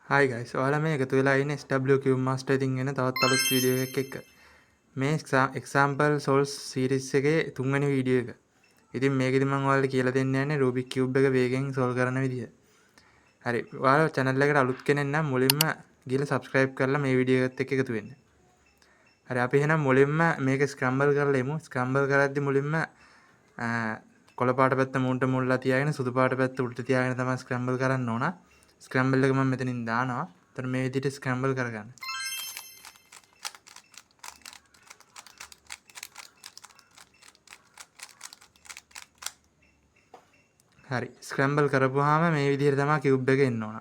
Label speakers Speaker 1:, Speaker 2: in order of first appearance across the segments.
Speaker 1: හයි guys ඔයාලා මේ එකතු වෙලා ඉන්නේ SW Cube Master ඉතින් එන තවත් අලුත් වීඩියෝ එකක් එක්ක. මේ example solves series එකේ තුන්වෙනි වීඩියෝ එක. ඉතින් මේකෙදි මම ඔයාලට කියලා දෙන්න යන්නේ Rubik Cube එක වේගෙන් solve කරන විදිය. හරි. ඔයාලා channel එකට අලුත් කෙනෙක් නම් මුලින්ම ගිහලා subscribe කරලා මේ වීඩියෝ එකත් එක්ක එකතු වෙන්න. හරි අපි එහෙනම් මුලින්ම මේක scramble කරලා එමු. scramble කරද්දි මුලින්ම කොළ පාට පැත්ත මුන්ට මුල්ලා තියාගෙන සුදු පාට පැත්ත උඩට තියාගෙන තමයි scramble කරන්න ඕන. ස්ක්‍රැම්බල් එක මම මෙතනින් දානවා. එතන මේ විදිහට ස්ක්‍රැම්බල් කරගන්න. හරි. ස්ක්‍රැම්බල් කරපුවාම මේ විදිහට තමයි කියුබ් එක එන්න ඕන.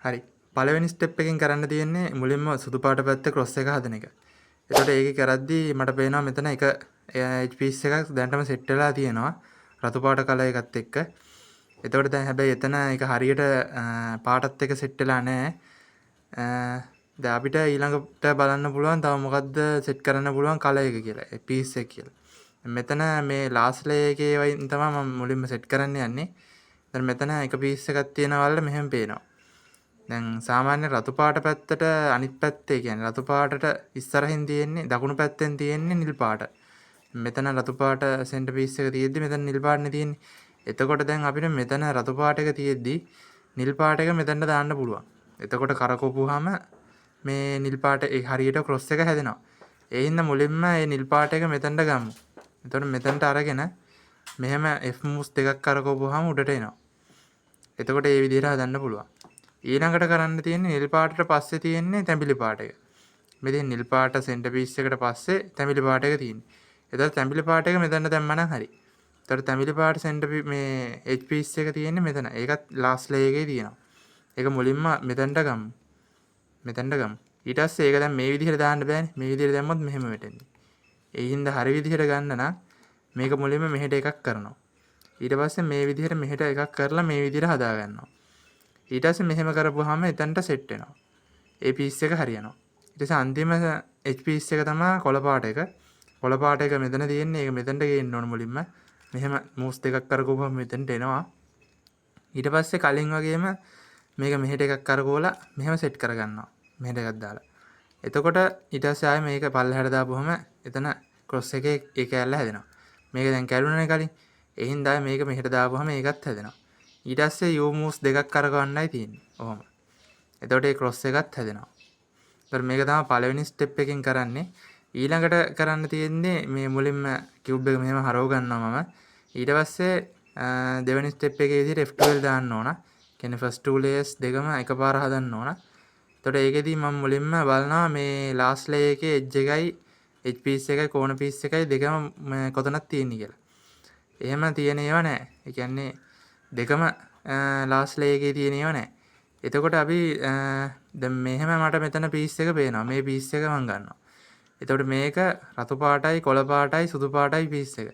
Speaker 1: හරි. පළවෙනි ස්ටෙප් එකෙන් කරන්න තියෙන්නේ මුලින්ම සුදු පාට පැත්ත ක්‍රොස් එක හදන එක. එතකොට ඒක කරද්දී මට පේනවා මෙතන එක edge piece එකක් දැන්ටම සෙට් වෙලා තියෙනවා. රතු පාට කලර් එකත් එක්ක. එතකොට දැන් හැබැයි එතන ඒක හරියට පාටත් එක්ක සෙට් වෙලා නැහැ. දැන් අපිට ඊළඟට බලන්න පුළුවන් තව මොකද්ද සෙට් කරන්න පුළුවන් කලර් එක කියලා. ඒ piece එක කියලා. මෙතන මේ last layer එකේ වයින් තමයි මම මුලින්ම සෙට් කරන්න යන්නේ. දැන් මෙතන එක piece එකක් තියෙනවා වල මෙහෙම පේනවා. දැන් සාමාන්‍ය රතු පාට පැත්තට අනිත් පැත්තේ කියන්නේ රතු පාටට ඉස්සරහින් තියෙන්නේ දකුණු පැත්තෙන් තියෙන්නේ නිල් පාට. මෙතන රතු පාට සෙන්ටර් පීස් එක තියෙද්දි මෙතන නිල් පාටනේ තියෙන්නේ. එතකොට දැන් අපිට මෙතන රතු පාට එක තියෙද්දි නිල් පාට එක මෙතනට දාන්න පුළුවන්. එතකොට කරකවපුවාම මේ නිල් පාට ඒ හරියට ක්‍රොස් එක හැදෙනවා. ඒ හින්දා මුලින්ම මේ නිල් පාට එක මෙතනට ගමු. එතකොට මෙතනට අරගෙන මෙහෙම F moves දෙකක් කරකවපුවාම උඩට එනවා. එතකොට මේ විදිහට හදන්න පුළුවන්. ඊළඟට කරන්න තියෙන්නේ නිල් පාටට පස්සේ තියෙන්නේ තැඹිලි පාට එක. මෙතෙන් නිල් පාට සෙන්ටර් පීස් එකට පස්සේ තැඹිලි පාට එක තියෙන්නේ. එතකොට තැඹිලි පාට එක මෙතන දැම්මනම් හරි. එතකොට තැඹිලි පාට සෙන්ටර් මේ එජ් පීස් එක තියෙන්නේ මෙතන. ඒකත් ලාස්ට් ලේයර් එකේ තියෙනවා. ඒක මුලින්ම මෙතනට ගමු. මෙතනට ගමු. ඊට පස්සේ ඒක දැන් මේ විදිහට දාන්න බෑනේ. මේ විදිහට දැම්මොත් මෙහෙම වෙටෙන්නේ. ඒ හින්දා හරි විදිහට ගන්න නම් මේක මුලින්ම මෙහෙට එකක් කරනවා. ඊට පස්සේ මේ විදිහට මෙහෙට එකක් කරලා මේ විදිහට හදා ගන්නවා. ඊට පස්සේ මෙහෙම කරපුවාම එතනට සෙට් වෙනවා. ඒ පීස් එක හරියනවා. ඊට පස්සේ අන්තිම H පීස් එක තමයි කොළ පාට එක. කොළ පාට එක මෙතන තියෙන්නේ. ඒක මෙතනට ගේන්න ඕන මුලින්ම. මෙහෙම මූස් දෙකක් කරකවුවම මෙතනට එනවා. ඊට පස්සේ කලින් වගේම මේක මෙහෙට එකක් කරකවලා මෙහෙම සෙට් කරගන්නවා. මෙහෙට එකක් දාලා. එතකොට ඊට පස්සේ ආයේ මේක පල්ලෙහාට දාපුවම එතන ක්‍රොස් එකේ ඒ කැල්ල හැදෙනවා. මේක දැන් කැඩුණානේ කලින්. ඒ හින්දා මේක මෙහෙට දාපුවම ඒකත් හැදෙනවා. ඊට පස්සේ U moves දෙකක් කරගන්නයි තියෙන්නේ. ඔහොම. එතකොට මේ ක්‍රොස් එකත් හැදෙනවා. ඒතර මේක තමයි පළවෙනි ස්ටෙප් එකෙන් කරන්නේ. ඊළඟට කරන්න තියෙන්නේ මේ මුලින්ම කියුබ් එක මෙහෙම හරව ගන්නවා මම. ඊට පස්සේ දෙවෙනි ස්ටෙප් එකේ විදිහට F12 දාන්න ඕන. කියන්නේ first two layers දෙකම එකපාර හදන්න ඕන. එතකොට ඒකෙදි මම මුලින්ම බලනවා මේ last layer එකේ edge එකයි edge piece එකයි corner piece එකයි දෙකම කොතනක් තියෙන්නේ කියලා. එහෙම තියෙන ඒවා නැහැ. ඒ කියන්නේ දෙකම ලාස්ට් ලේයර් එකේ තියෙන ඒවා නැහැ. එතකොට අපි දැන් මෙහෙම මට මෙතන පීස් එක පේනවා. මේ පීස් එක මම ගන්නවා. එතකොට මේක රතු පාටයි කොළ පාටයි සුදු පාටයි පීස් එක.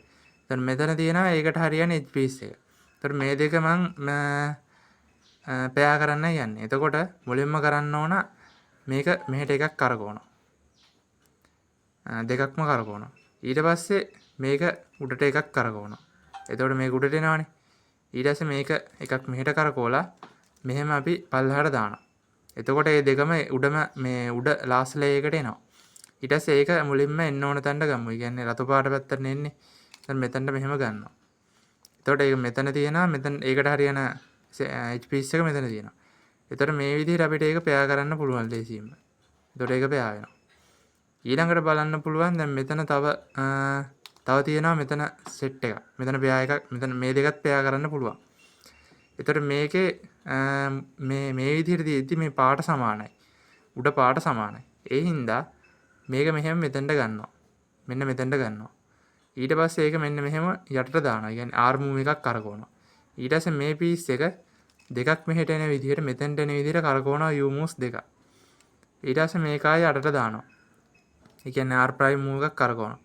Speaker 1: දැන් මෙතන තියෙනවා ඒකට හරියන එජ් පීස් එක. එතකොට මේ දෙක මම පෙයා කරන්නයි යන්නේ. එතකොට මුලින්ම කරන්න ඕන මේක මෙහෙට එකක් කරකවනවා. දෙකක්ම කරකවනවා. ඊට පස්සේ මේක උඩට එකක් කරකවනවා. එතකොට මේක උඩට එනවනේ. ඊට පස්සේ මේක එකක් මෙහෙට කරකවලා මෙහෙම අපි පල්ලෙහාට දානවා. එතකොට මේ දෙකම උඩම මේ උඩ ලාස්ට් ලේයර් එකට එනවා. ඊට පස්සේ ඒක මුලින්ම එන්න ඕන තැනට ගමු. ඒ කියන්නේ රතු පාට පැත්තට එන්නේ. දැන් මෙතනට මෙහෙම ගන්නවා. එතකොට ඒක මෙතන තියෙනවා. මෙතන ඒකට හරියන H piece එක මෙතන තියෙනවා. එතකොට මේ විදිහට අපිට ඒක පෙයා කරන්න පුළුවන් ලේසියෙන්ම. එතකොට ඒක පෙයා වෙනවා. ඊළඟට බලන්න පුළුවන් දැන් මෙතන තව තියෙනවා මෙතන සෙට් එකක්. මෙතන පෙයා එකක් මෙතන මේ දෙකත් පෙයා කරන්න පුළුවන්. එතකොට මේකේ මේ විදිහට තියෙද්දි මේ පාට සමානයි. උඩ පාට සමානයි. ඒ හින්දා මේක මෙහෙම මෙතනට ගන්නවා. මෙන්න මෙතනට ගන්නවා. ඊට පස්සේ ඒක මෙන්න මෙහෙම යටට දානවා. ඒ කියන්නේ R move එකක් කරකවනවා. ඊට පස්සේ මේ පීස් එක දෙකක් මෙහෙට එන විදිහට මෙතෙන්ට එන විදිහට කරකවනවා U moves දෙක. ඊට පස්සේ මේක ආයෙ යටට දානවා. ඒ කියන්නේ R prime move එකක් කරකවනවා.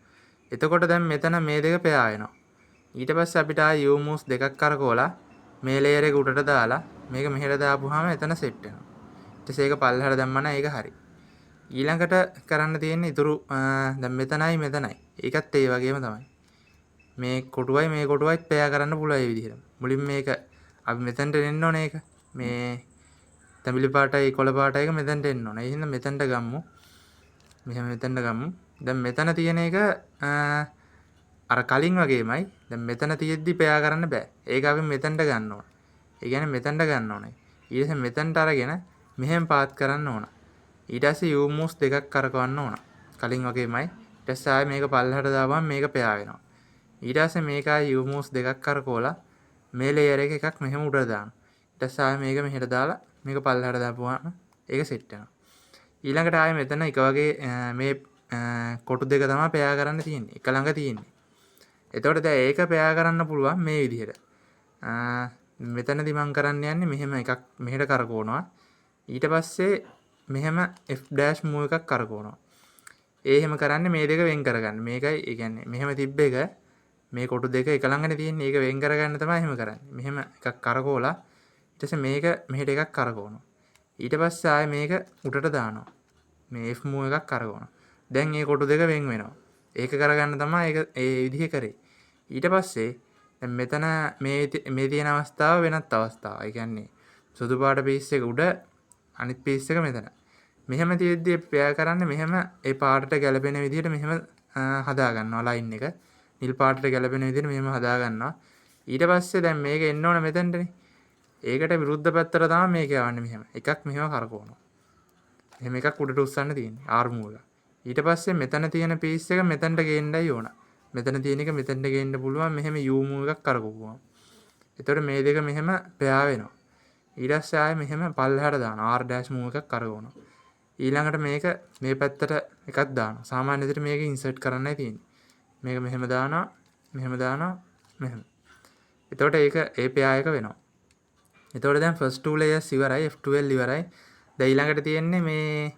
Speaker 1: එතකොට දැන් මෙතන මේ දෙක පෙයා වෙනවා. ඊට පස්සේ අපිට ආයෙ U moves දෙකක් කරකවලා මේ ලේයර් එක උඩට දාලා මේක මෙහෙට දාපුවාම එතන සෙට් වෙනවා. ඊට පස්සේ ඒක පල්ලෙහාට දැම්මම ඒක හරි. ඊළඟට කරන්න තියෙන්නේ ඉතුරු දැන් මෙතනයි මෙතනයි. ඒකත් ඒ වගේම තමයි. මේ කොටුවයි මේ කොටුවයි පෙයා කරන්න පුළුවන් මේ විදිහට. මුලින් මේක අපි මෙතනට එන්න ඕනේ ඒක. මේ තැඹිලි පාටයි කොළ පාටයි එක මෙතනට එන්න ඕනේ. ඒ හින්දා මෙතනට ගම්මු. මෙහෙම මෙතනට ගම්මු. දැන් මෙතන තියෙන එක අර කලින් වගේමයි. දැන් මෙතන තියෙද්දි පෙයා කරන්න බෑ. ඒක අපි මෙතනට ගන්න ඕන. ඒ කියන්නේ මෙතනට ගන්න ඕනේ. ඊට පස්සේ මෙතනට අරගෙන මෙහෙම පාත් කරන්න ඕන. ඊට පස්සේ U moves දෙකක් කරකවන්න ඕන. කලින් වගේමයි. ඊට පස්සේ ආයෙ මේක පල්ලෙහාට දාපුවම මේක පෙයා වෙනවා. ඊට පස්සේ මේක ආයෙ U moves දෙකක් කරකවලා මේ ලේයර් එකක් මෙහෙම උඩට දානවා. ඊට පස්සේ ආයෙ මේක මෙහෙට දාලා මේක පල්ලෙහාට දාපුවාම ඒක සෙට් වෙනවා. ඊළඟට ආයෙ මෙතන එක වගේ මේ කොටු දෙක තමයි පෙයා කරන්න තියෙන්නේ. එක ළඟ තියෙන්නේ. එතකොට දැන් ඒක පෙයා කරන්න පුළුවන් මේ විදිහට. මෙතනදි මම කරන්න යන්නේ මෙහෙම එකක් මෙහෙට කරකවනවා. ඊට පස්සේ මෙහෙම F' move එකක් කරකවනවා. ඒ එහෙම කරන්නේ මේ දෙක වෙන් කරගන්න. මේකයි ඒ කියන්නේ මෙහෙම තිබ්බ එක මේ කොටු දෙක එක ළඟනේ තියෙන්නේ. ඒක වෙන් කරගන්න තමයි එහෙම කරන්නේ. මෙහෙම එකක් කරකවලා ඊට පස්සේ මේක මෙහෙට එකක් කරකවනවා. ඊට පස්සේ ආයෙ මේක උඩට දානවා. මේ F move එකක් කරකවනවා. දැන් මේ කොටු දෙක වෙන් වෙනවා. ඒක කරගන්න තමයි ඒක ඒ විදිහේ කරේ. ඊට පස්සේ දැන් මෙතන මේ තියෙන අවස්ථාව වෙනත් අවස්ථාවක්. ඒ කියන්නේ සුදු පාට පීස් එක උඩ අනිත් පීස් එක මෙතන. මෙහෙම තියෙද්දි පෙයා කරන්නේ මෙහෙම ඒ පාටට ගැලපෙන විදිහට මෙහෙම හදා ගන්නවා ලයින් එක. නිල් පාටට ගැලපෙන විදිහට මෙහෙම හදා ගන්නවා. ඊට පස්සේ දැන් මේක එන්න ඕන මෙතනටනේ. ඒකට විරුද්ධ පැත්තට තමයි මේක යවන්නේ මෙහෙම. එකක් මෙහෙම කරකවනවා. එහෙම එකක් උඩට උස්සන්න තියෙන්නේ R move එක. ඊට පස්සේ මෙතන තියෙන පීස් එක මෙතනට ගේන්නයි ඕන. මෙතන තියෙන එක මෙතනට ගේන්න පුළුවන් මෙහෙම U move එකක් කරකවුවා. එතකොට මේ දෙක මෙහෙම පෙයා වෙනවා. ඊට පස්සේ ආයෙ මෙහෙම පල්ලෙහාට දානවා. R' move එකක් කරකවනවා. ඊළඟට මේක මේ පැත්තට එකක් දානවා. සාමාන්‍ය විදිහට මේක ඉන්සර්ට් කරන්නයි තියෙන්නේ. මේක මෙහෙම දානවා, මෙහෙම දානවා, මෙහෙම. එතකොට ඒක ඒ පෙයා එක වෙනවා. එතකොට දැන් first two layers ඉවරයි, F12 ඉවරයි. දැන් ඊළඟට තියෙන්නේ මේ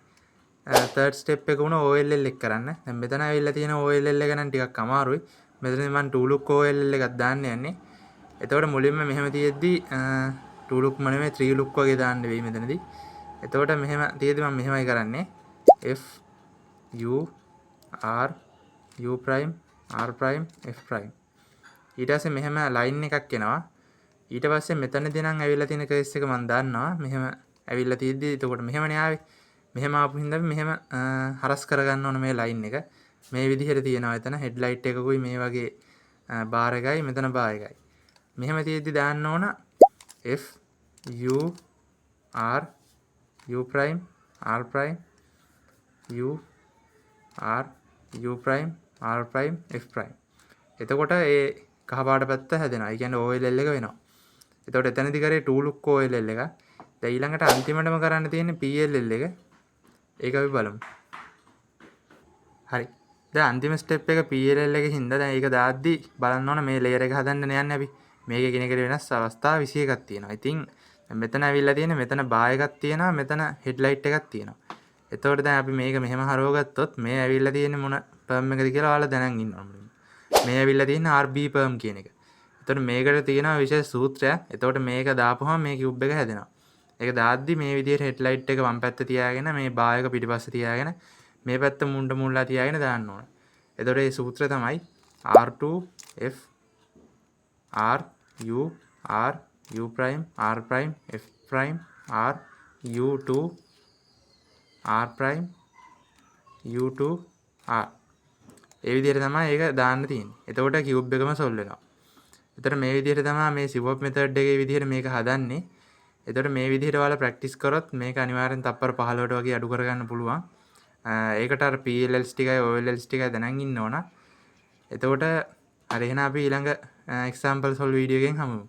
Speaker 1: third step එක උන OLL එක කරන්න. දැන් මෙතන ඇවිල්ලා තියෙන OLL එක නම් ටිකක් අමාරුයි. මෙතනදී මම 2 look OLL එකක් දාන්න යන්නේ. එතකොට මුලින්ම මෙහෙම තියෙද්දි 2 look ම නෙමෙයි 3 look වගේ දාන්න වෙයි මෙතනදී. එතකොට මෙහෙම තියෙද්දි මම මෙහෙමයි කරන්නේ. F U R U prime R prime F prime. ඊට පස්සේ මෙහෙම ලයින් එකක් එනවා. ඊට පස්සේ මෙතනදී නම් ඇවිල්ලා තියෙන කේස් එක මම දන්නවා. මෙහෙම ඇවිල්ලා තියෙද්දි එතකොට මෙහෙමනේ ආවේ. මෙහෙම ආපු හින්දා මෙහෙම හරස් කරගන්න ඕන මේ ලයින් එක. මේ විදිහට තියෙනවා එතන හෙඩ්ලයිට් එකකුයි මේ වගේ බාර් එකයි මෙතන බාර් එකයි. මෙහෙම තියෙද්දි දාන්න ඕන F U R U prime R prime U R U prime R prime F prime. එතකොට ඒ කහ පාට පැත්ත හැදෙනවා. ඒ කියන්නේ OLL එක වෙනවා. එතකොට එතනදි කරේ 2 look OLL එක. දැන් ඊළඟට අන්තිමටම කරන්න තියෙන්නේ PLL එක. ඒක අපි බලමු. හරි. දැන් අන්තිම ස්ටෙප් එක PLL එකේ හින්දා දැන් ඒක දාද්දි බලන්න ඕන මේ ලේයර් එක හදන්න යන්නේ අපි. මේකේ කෙනෙකුට වෙනස් අවස්ථා 21ක් තියෙනවා. ඉතින් මෙතන ඇවිල්ලා තියෙන මෙතන බා එකක් තියෙනවා මෙතන හෙඩ්ලයිට් එකක් තියෙනවා. එතකොට දැන් අපි මේක මෙහෙම හරවගත්තොත් මේ ඇවිල්ලා තියෙන්නේ මොන පර්ම් එකද කියලා ඔයාලා දැනන් ඉන්න ඕනේ. මේ ඇවිල්ලා තියෙන RB පර්ම් කියන එක. එතකොට මේකට තියෙනවා විශේෂ සූත්‍රයක්. එතකොට මේක දාපුවම මේ කියුබ් එක හැදෙනවා. ඒක දාද්දි මේ විදිහට හෙඩ්ලයිට් එක වම් පැත්ත තියාගෙන මේ බා එක පිටිපස්සේ තියාගෙන මේ පැත්ත මුණ්ඩ මුල්ලා තියාගෙන දාන්න ඕන. එතකොට මේ සූත්‍රය තමයි R2 F R U R U prime R prime F prime R U2 R prime U2 R. ඒ විදිහට තමයි ඒක දාන්න තියෙන්නේ. එතකොට කියුබ් එකම සොල්ව් වෙනවා. එතකොට මේ විදිහට තමයි මේ සිවොප් මෙතඩ් එකේ විදිහට මේක හදන්නේ. එතකොට මේ විදිහට ඔයාලා ප්‍රැක්ටිස් කරොත් මේක අනිවාර්යෙන් තප්පර 15ට වගේ අඩු කරගන්න පුළුවන්. ඒකට අර PLLs ටිකයි OLLs ටිකයි දැනන් ඉන්න ඕන. එතකොට හරි එහෙනම් අපි ඊළඟ එක්සැම්පල් සොල්ව් වීඩියෝ එකෙන් හමුවෙමු.